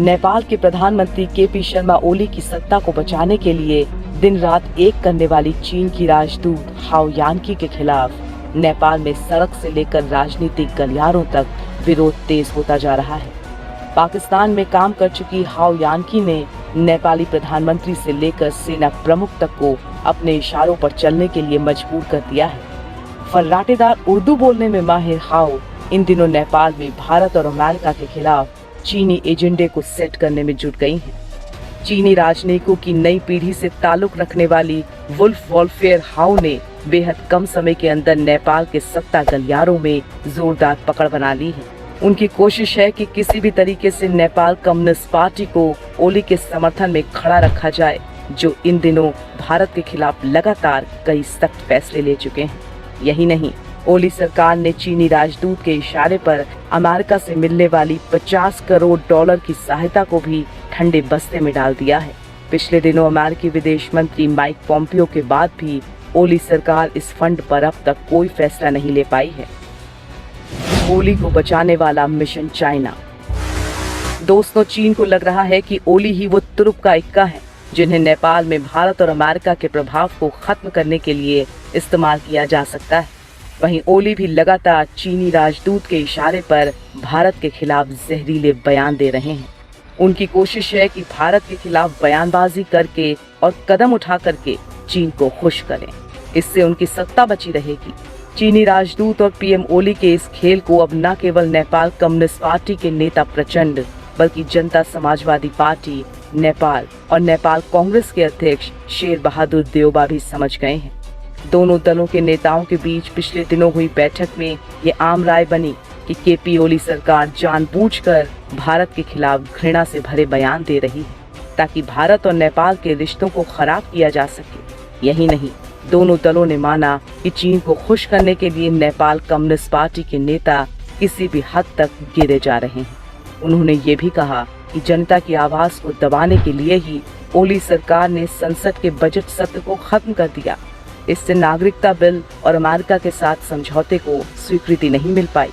नेपाल के प्रधानमंत्री केपी शर्मा ओली की सत्ता को बचाने के लिए दिन रात एक करने वाली चीन की राजदूत हाओ यानकी के खिलाफ नेपाल में सड़क से लेकर राजनीतिक गलियारों तक विरोध तेज होता जा रहा है। पाकिस्तान में काम कर चुकी हाओ यानकी ने नेपाली प्रधानमंत्री से लेकर सेना प्रमुख तक को अपने इशारों पर चलने के लिए मजबूर कर दिया है। फर्राटेदार उर्दू बोलने में माहिर हाओ इन दिनों नेपाल में भारत और अमेरिका के खिलाफ चीनी एजेंडे को सेट करने में जुट गई हैं। चीनी राजनयिकों की नई पीढ़ी से ताल्लुक रखने वाली वुल्फ वॉलफेयर हाओ ने बेहद कम समय के अंदर नेपाल के सत्ता गलियारों में जोरदार पकड़ बना ली है। उनकी कोशिश है कि किसी भी तरीके से नेपाल कम्युनिस्ट पार्टी को ओली के समर्थन में खड़ा रखा जाए, जो इन दिनों भारत के खिलाफ लगातार कई सख्त फैसले ले चुके हैं। यही नहीं, ओली सरकार ने चीनी राजदूत के इशारे पर अमेरिका से मिलने वाली 50 करोड़ डॉलर की सहायता को भी ठंडे बस्ते में डाल दिया है। पिछले दिनों अमेरिकी विदेश मंत्री माइक पोम्पियो के बाद भी ओली सरकार इस फंड पर अब तक कोई फैसला नहीं ले पाई है। ओली को बचाने वाला मिशन चाइना। दोस्तों, चीन को लग रहा है कि ओली ही वो तुरुप का इक्का है जिन्हें नेपाल में भारत और अमेरिका के प्रभाव को खत्म करने के लिए इस्तेमाल किया जा सकता है। वहीं ओली भी लगातार चीनी राजदूत के इशारे पर भारत के खिलाफ जहरीले बयान दे रहे हैं। उनकी कोशिश है कि भारत के खिलाफ बयानबाजी करके और कदम उठा करके चीन को खुश करें। इससे उनकी सत्ता बची रहेगी। चीनी राजदूत और पीएम ओली के इस खेल को अब न केवल नेपाल कम्युनिस्ट पार्टी के नेता प्रचंड, बल्कि जनता समाजवादी पार्टी नेपाल और नेपाल कांग्रेस के अध्यक्ष शेर बहादुर देउबा भी समझ गए हैं। दोनों दलों के नेताओं के बीच पिछले दिनों हुई बैठक में ये आम राय बनी कि केपी ओली सरकार जानबूझकर भारत के खिलाफ घृणा से भरे बयान दे रही है ताकि भारत और नेपाल के रिश्तों को खराब किया जा सके। यही नहीं, दोनों दलों ने माना कि चीन को खुश करने के लिए नेपाल कम्युनिस्ट पार्टी के नेता किसी भी हद तक गिरे जा रहे हैं। उन्होंने ये भी कहा कि जनता की आवाज को दबाने के लिए ही ओली सरकार ने संसद के बजट सत्र को खत्म कर दिया। इससे नागरिकता बिल और अमेरिका के साथ समझौते को स्वीकृति नहीं मिल पाई।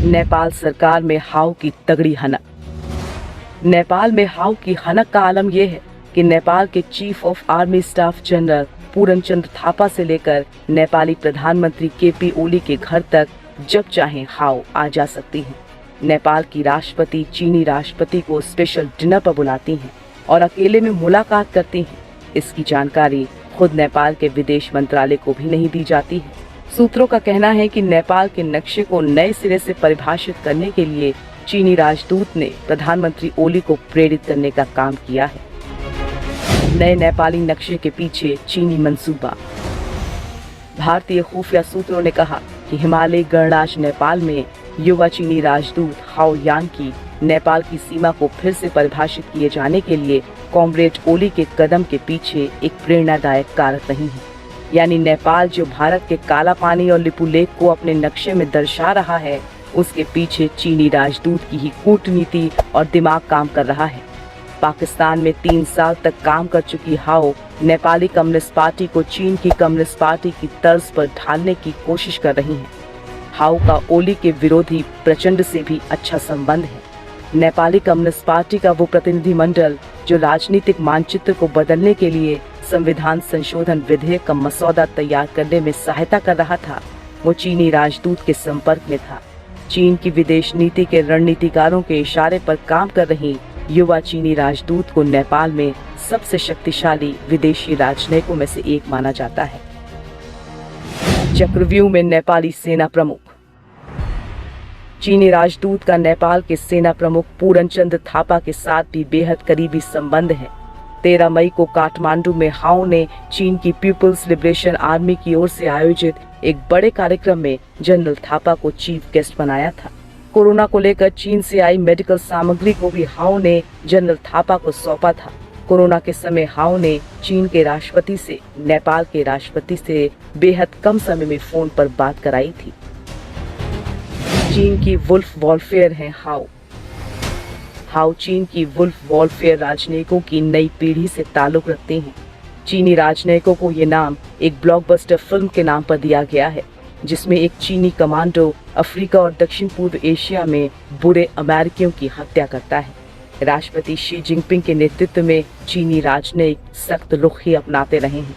नेपाल सरकार में हाओ की तगड़ी हनक। नेपाल में हाओ की हनक का आलम यह है कि नेपाल के chief of army staff general Purnachandra Thapa से लेकर नेपाली प्रधानमंत्री केपी ओली के घर तक जब चाहे हाओ आ जा सकती हैं। नेपाल की राष्ट्रपति चीनी राष्ट्रपति को स्पेशल डिनर पर बुलाती हैं और अकेले में मुलाकात करती हैं। इसकी जानकारी खुद नेपाल के विदेश मंत्रालय को भी नहीं दी जाती है। सूत्रों का कहना है कि नेपाल के नक्शे को नए सिरे से परिभाषित करने के लिए चीनी राजदूत ने प्रधानमंत्री ओली को प्रेरित करने का काम किया है। नए नेपाली नक्शे के पीछे चीनी मंसूबा। भारतीय खुफिया सूत्रों ने कहा कि हिमालय गणराज्य नेपाल में युवा चीनी राजदूत हाओ यानकी नेपाल की सीमा को फिर से परिभाषित किए जाने के लिए कॉमरेड ओली के कदम के पीछे एक प्रेरणादायक कारक रही है। यानी नेपाल जो भारत के काला पानी और लिपुलेख को अपने नक्शे में दर्शा रहा है, उसके पीछे चीनी राजदूत की ही कूटनीति और दिमाग काम कर रहा है। पाकिस्तान में 3 साल तक काम कर चुकी हाओ नेपाली कम्युनिस्ट पार्टी को चीन की कम्युनिस्ट पार्टी की तर्ज पर ढालने की कोशिश कर रही हैं। हाओ का ओली के विरोधी प्रचंड से भी अच्छा संबंध है। नेपाली कम्युनिस्ट पार्टी का वो प्रतिनिधिमंडल जो राजनीतिक मानचित्र को बदलने के लिए संविधान संशोधन विधेयक का मसौदा तैयार करने में सहायता कर रहा था, वो चीनी राजदूत के संपर्क में था। चीन की विदेश नीति के रणनीतिकारों के इशारे पर काम कर रही युवा चीनी राजदूत को नेपाल में सबसे शक्तिशाली विदेशी राजनयिकों में से एक माना जाता है। चक्रव्यूह में नेपाली सेना प्रमुख। चीनी राजदूत का नेपाल के सेना प्रमुख पूरनचंद्र थापा के साथ भी बेहद करीबी संबंध है। 13 मई को काठमांडू में हाओ ने चीन की पीपुल्स लिबरेशन आर्मी की ओर से आयोजित एक बड़े कार्यक्रम में जनरल थापा को चीफ गेस्ट बनाया था। कोरोना को लेकर चीन से आई मेडिकल सामग्री को भी हाओ ने जनरल थापा को सौंपा था। कोरोना के समय हाओ ने चीन के राष्ट्रपति से नेपाल के राष्ट्रपति से बेहद कम समय में फोन पर बात कराई थी। चीन की वुल्फ वॉलफेयर है हाओ। हाओ चीन की वुल्फ वॉलफेयर राजनयिकों की नई पीढ़ी से ताल्लुक रखते हैं। चीनी राजनयिकों को ये नाम एक ब्लॉकबस्टर फिल्म के नाम पर दिया गया है, जिसमें एक चीनी कमांडो अफ्रीका और दक्षिण पूर्व एशिया में बुरे अमेरिकियों की हत्या करता है। राष्ट्रपति शी जिनपिंग के नेतृत्व में चीनी राजनयिक सख्त रुख ही अपनाते रहे हैं।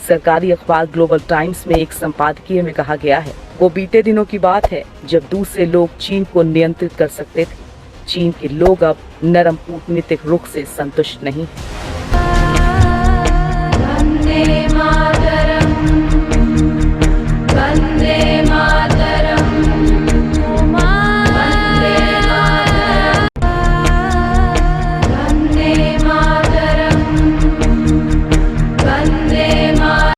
सरकारी अखबार ग्लोबल टाइम्स में एक संपादकीय में कहा गया है, वो बीते दिनों की बात है जब दूसरे लोग चीन को नियंत्रित कर सकते थे। चीन के लोग अब नरम कूटनीतिक रुख से संतुष्ट नहीं हैं।